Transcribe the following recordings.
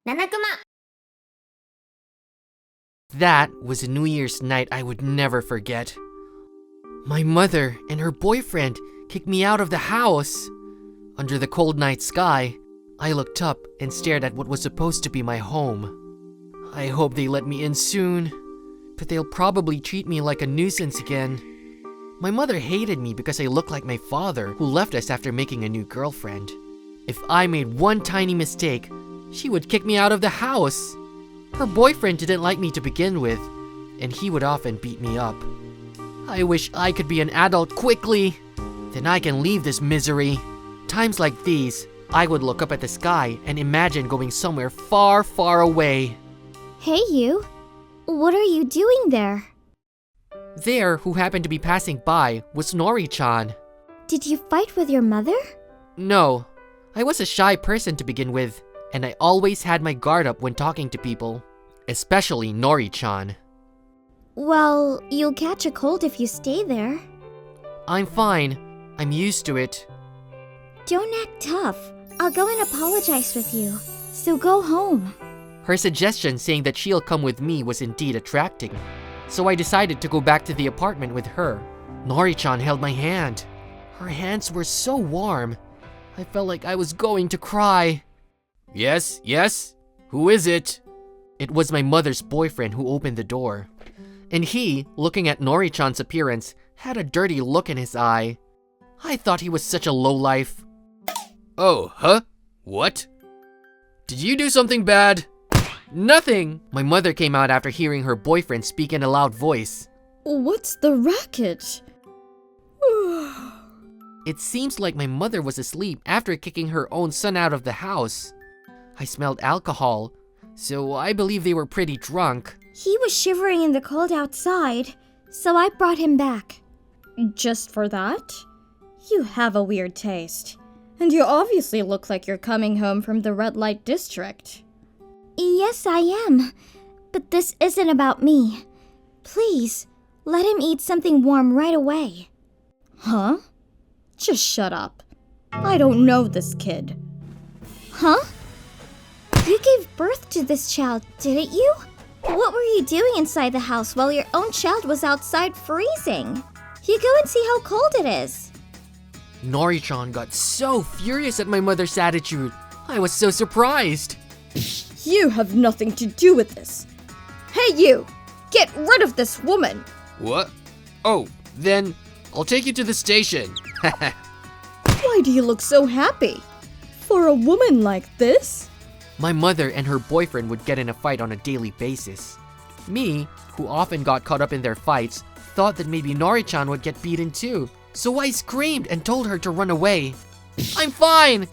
nanakuma. That was a New Year's night I would never forget. My mother and her boyfriend kicked me out of the house. Under the cold night sky, I looked up and stared at what was supposed to be my home. I hope they let me in soon, but they'll probably treat me like a nuisance again. My mother hated me because I looked like my father, who left us after making a new girlfriend. If I made one tiny mistake, she would kick me out of the house. Her boyfriend didn't like me to begin with, and he would often beat me up. I wish I could be an adult quickly. Then I can leave this misery. Times like these, I would look up at the sky and imagine going somewhere far, far away. Hey you, what are you doing there? There, who happened to be passing by, was Nori-chan. Did you fight with your mother? No, I was a shy person to begin with, and I always had my guard up when talking to people, especially Nori-chan. Well, you'll catch a cold if you stay there. I'm fine. I'm used to it. Don't act tough. I'll go and apologize with you. So go home. Her suggestion saying that she'll come with me was indeed attracting, so I decided to go back to the apartment with her. Nori-chan held my hand. Her hands were so warm. I felt like I was going to cry. Yes, yes? Who is it? It was my mother's boyfriend who opened the door. And he, looking at Nori-chan's appearance, had a dirty look in his eye. I thought he was such a lowlife. Oh, huh? What? Did you do something bad? Nothing! My mother came out after hearing her boyfriend speak in a loud voice. What's the racket? It seems like my mother was asleep after kicking her own son out of the house. I smelled alcohol, so I believe they were pretty drunk. He was shivering in the cold outside, so I brought him back. Just for that? You have a weird taste. And you obviously look like you're coming home from the red light district. Yes, I am. But this isn't about me. Please, let him eat something warm right away. Huh? Just shut up. I don't know this kid. Huh? You gave birth to this child, didn't you? What were you doing inside the house while your own child was outside freezing? You go and see how cold it is. Nori-chan got so furious at my mother's attitude. I was so surprised. You have nothing to do with this. Hey you! Get rid of this woman! What? Oh, then I'll take you to the station. Why do you look so happy? For a woman like this? My mother and her boyfriend would get in a fight on a daily basis. Me, who often got caught up in their fights, thought that maybe Nori-chan would get beaten too. So I screamed and told her to run away. I'm fine!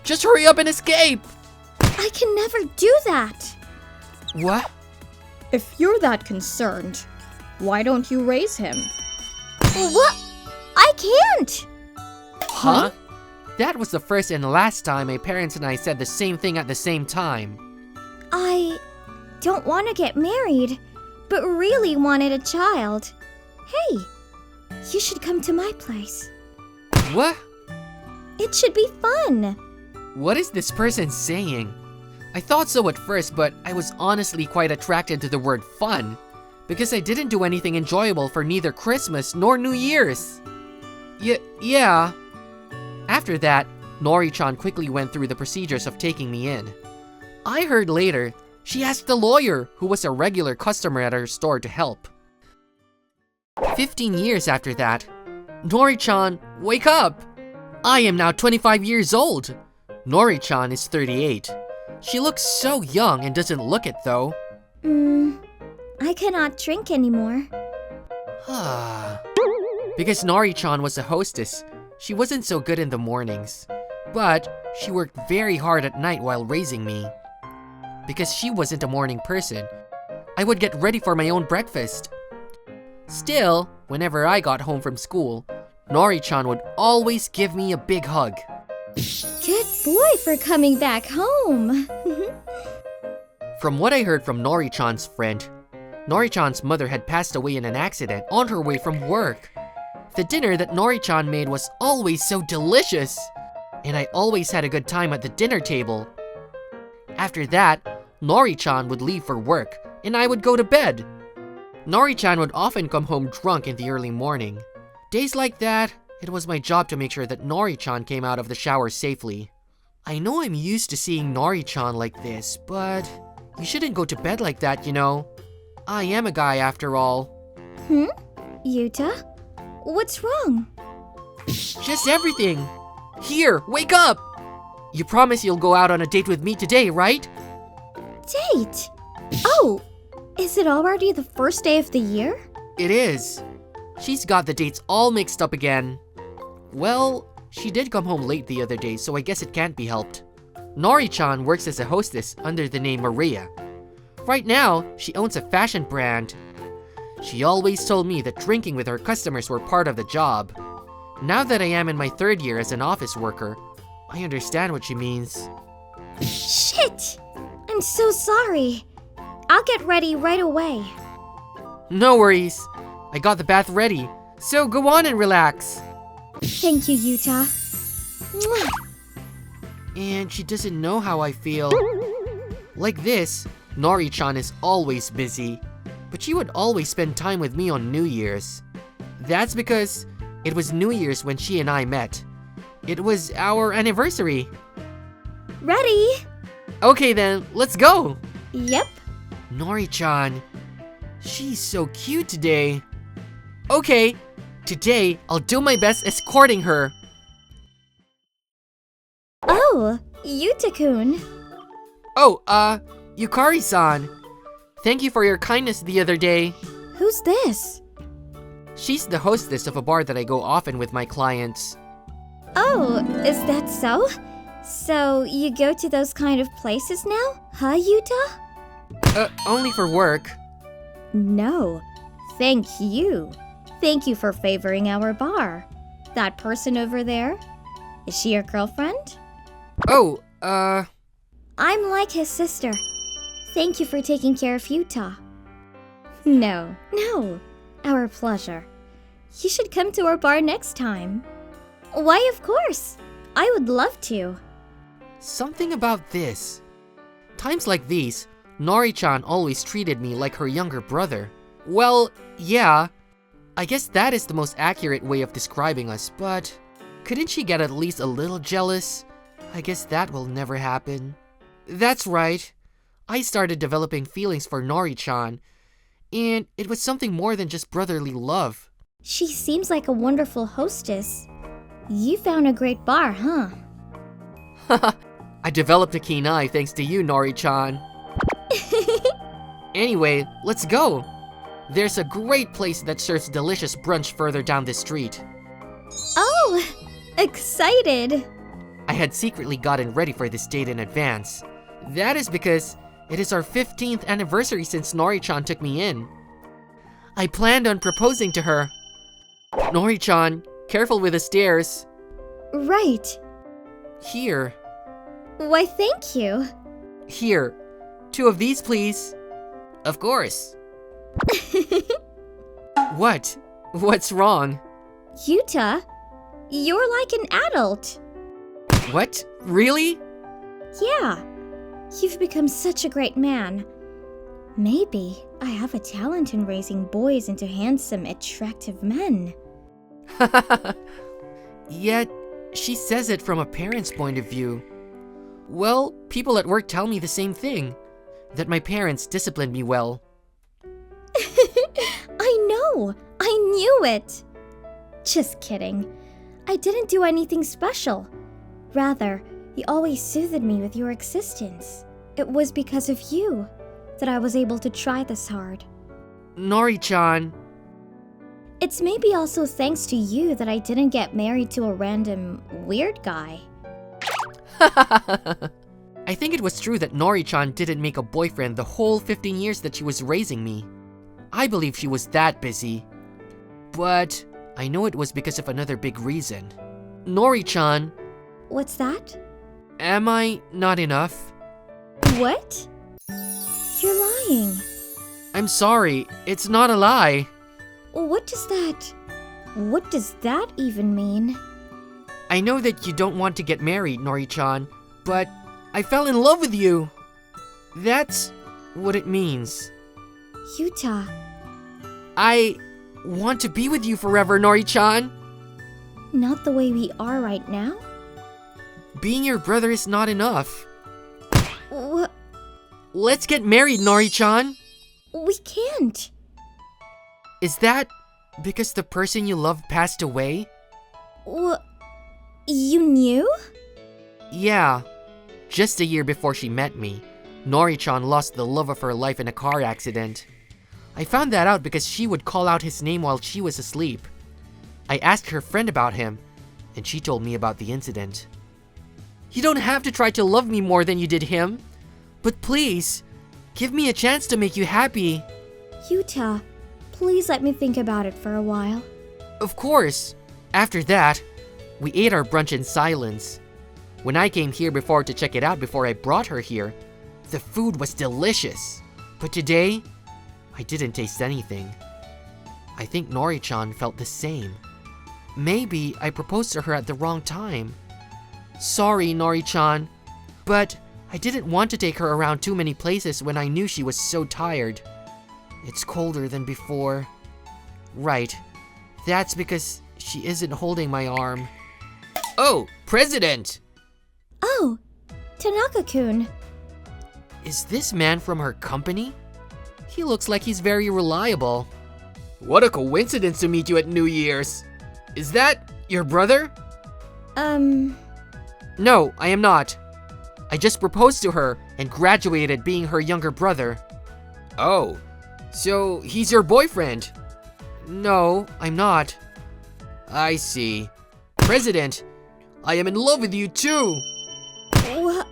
Just hurry up and escape! I can never do that. What? If you're that concerned, why don't you raise him? What? I can't! Huh? That was the first and last time my parents and I said the same thing at the same time. I don't want to get married, but really wanted a child. Hey, you should come to my place. What? It should be fun. What is this person saying? I thought so at first, but I was honestly quite attracted to the word fun, because I didn't do anything enjoyable for neither Christmas nor New Year's. Yeah. After that, Nori-chan quickly went through the procedures of taking me in. I heard later, she asked the lawyer, who was a regular customer at her store, to help. 15 years after that, Nori-chan, wake up! I am now 25 years old. Nori-chan is 38. She looks so young and doesn't look it though. I cannot drink anymore. Because Nori-chan was a hostess, she wasn't so good in the mornings. But she worked very hard at night while raising me. Because she wasn't a morning person, I would get ready for my own breakfast. Still, whenever I got home from school, Nori-chan would always give me a big hug. Good boy for coming back home. From what I heard from Nori-chan's friend, Nori-chan's mother had passed away in an accident on her way from work. The dinner that Nori-chan made was always so delicious, and I always had a good time at the dinner table. After that, Nori-chan would leave for work, and I would go to bed. Nori-chan would often come home drunk in the early morning. Days like that, it was my job to make sure that Nori-chan came out of the shower safely. I know I'm used to seeing Nori-chan like this, but you shouldn't go to bed like that, you know. I am a guy after all. Yuta? What's wrong? Just everything. Here, wake up! You promise you'll go out on a date with me today, right? Date? Oh, is it already the first day of the year? It is. She's got the dates all mixed up again. Well, she did come home late the other day, so I guess it can't be helped. Nori-chan works as a hostess under the name Maria. Right now, she owns a fashion brand. She always told me that drinking with her customers were part of the job. Now that I am in my 3rd year as an office worker, I understand what she means. Shit! I'm so sorry. I'll get ready right away. No worries. I got the bath ready, so go on and relax. Thank you, Yuta. Mwah. And she doesn't know how I feel. Like this, Nori-chan is always busy, but she would always spend time with me on New Year's. That's because it was New Year's when she and I met. It was our anniversary. Ready? Okay then, let's go! Yep. Nori-chan, she's so cute today. Okay, today I'll do my best escorting her. Oh, Yuta-kun. Oh, Yukari-san. Thank you for your kindness the other day. Who's this? She's the hostess of a bar that I go often with my clients. Oh, is that so? So, you go to those kind of places now? Huh, Yuta? Only for work. No. Thank you. Thank you for favoring our bar. That person over there? Is she your girlfriend? Oh, I'm like his sister. Thank you for taking care of Yuta. No. Our pleasure. You should come to our bar next time. Why, of course. I would love to. Something about this. Times like these, Nori-chan always treated me like her younger brother. Well, yeah. I guess that is the most accurate way of describing us, but couldn't she get at least a little jealous? I guess that will never happen. That's right. I started developing feelings for Nori-chan, and it was something more than just brotherly love. She seems like a wonderful hostess. You found a great bar, huh? I developed a keen eye thanks to you, Nori-chan. Anyway, let's go. There's a great place that serves delicious brunch further down the street. Oh, excited. I had secretly gotten ready for this date in advance. That is because it is our 15th anniversary since Nori-chan took me in. I planned on proposing to her. Nori-chan, careful with the stairs. Right. Here. Why, thank you. Here. 2 of these, please. Of course. What? What's wrong? Yuta, you're like an adult. What? Really? Yeah. You've become such a great man. Maybe I have a talent in raising boys into handsome, attractive men. Yet, she says it from a parent's point of view. Well, people at work tell me the same thing. That my parents disciplined me well. I know! I knew it! Just kidding. I didn't do anything special. Rather, you always soothed me with your existence. It was because of you that I was able to try this hard. Nori-chan. It's maybe also thanks to you that I didn't get married to a random weird guy. I think it was true that Nori-chan didn't make a boyfriend the whole 15 years that she was raising me. I believe she was that busy. But I know it was because of another big reason. Nori-chan. What's that? Am I not enough? What? You're lying. I'm sorry, it's not a lie. What does that even mean? I know that you don't want to get married, Nori-chan, but I fell in love with you. That's what it means. Yuta, I want to be with you forever, Nori-chan. not the way we are right now? Being your brother is not enough. What? Let's get married, Nori-chan. We can't. Is that because the person you love passed away? What? You knew? Yeah. Just a year before she met me, Nori-chan lost the love of her life in a car accident. I found that out because she would call out his name while she was asleep. I asked her friend about him, and she told me about the incident. You don't have to try to love me more than you did him, but please, give me a chance to make you happy. Yuta, please let me think about it for a while. Of course. After that, we ate our brunch in silence. When I came here before to check it out before I brought her here, the food was delicious. But today, I didn't taste anything. I think Nori-chan felt the same. Maybe I proposed to her at the wrong time. Sorry, Nori-chan, but I didn't want to take her around too many places when I knew she was so tired. It's colder than before. Right, that's because she isn't holding my arm. Oh, President! Oh, Tanaka-kun. Is this man from her company? He looks like he's very reliable. What a coincidence to meet you at New Year's. Is that your brother? No, I am not. I just proposed to her and graduated being her younger brother. Oh, so he's your boyfriend? No, I'm not. I see. President, I am in love with you too. What?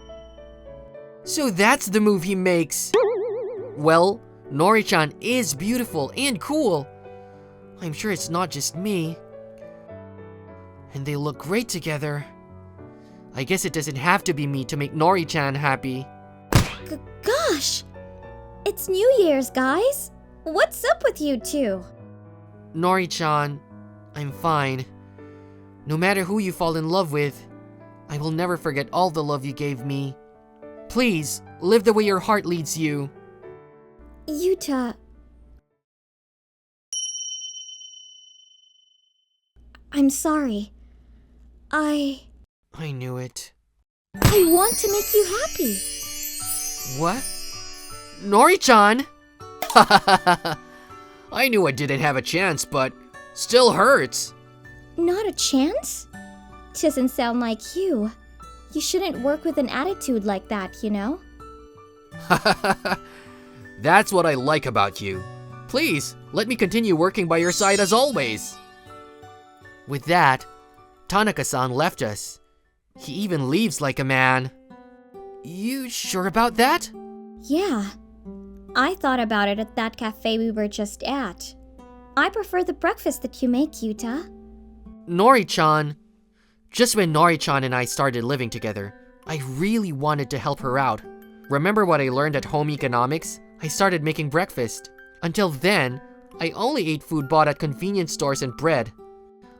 So that's the move he makes. Well, Nori-chan is beautiful and cool. I'm sure it's not just me. And they look great together. I guess it doesn't have to be me to make Nori-chan happy. Gosh! It's New Year's, guys! What's up with you two? Nori-chan, I'm fine. No matter who you fall in love with, I will never forget all the love you gave me. Please, live the way your heart leads you. Yuta... I'm sorry. I knew it. I want to make you happy. What? Nori-chan? I knew I didn't have a chance, but still hurts. Not a chance? Doesn't sound like you. You shouldn't work with an attitude like that, you know? That's what I like about you. Please, let me continue working by your side as always. With that, Tanaka-san left us. He even leaves like a man. You sure about that? Yeah. I thought about it at that cafe we were just at. I prefer the breakfast that you make, Yuta. Nori-chan. Just when Nori-chan and I started living together, I really wanted to help her out. Remember what I learned at home economics? I started making breakfast. Until then, I only ate food bought at convenience stores and bread.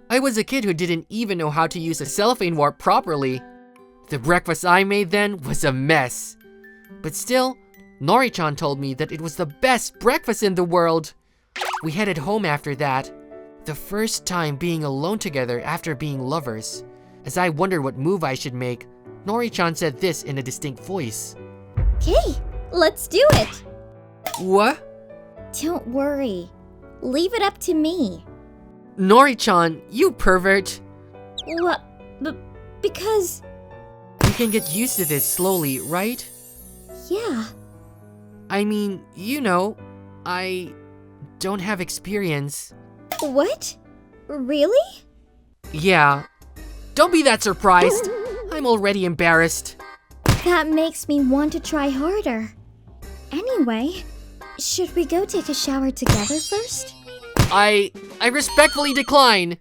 I was a kid who didn't even know how to use a cellophane warp properly. The breakfast I made then was a mess. But still, Nori-chan told me that it was the best breakfast in the world. We headed home after that. The first time being alone together after being lovers. As I wondered what move I should make, Nori-chan said this in a distinct voice. Okay, let's do it. What? Don't worry. Leave it up to me. Nori-chan, you pervert. What? Because... We can get used to this slowly, right? Yeah. I mean, you know, I don't have experience. What? Really? Yeah. Don't be that surprised. I'm already embarrassed. That makes me want to try harder. Anyway, should we go take a shower together first? I respectfully decline.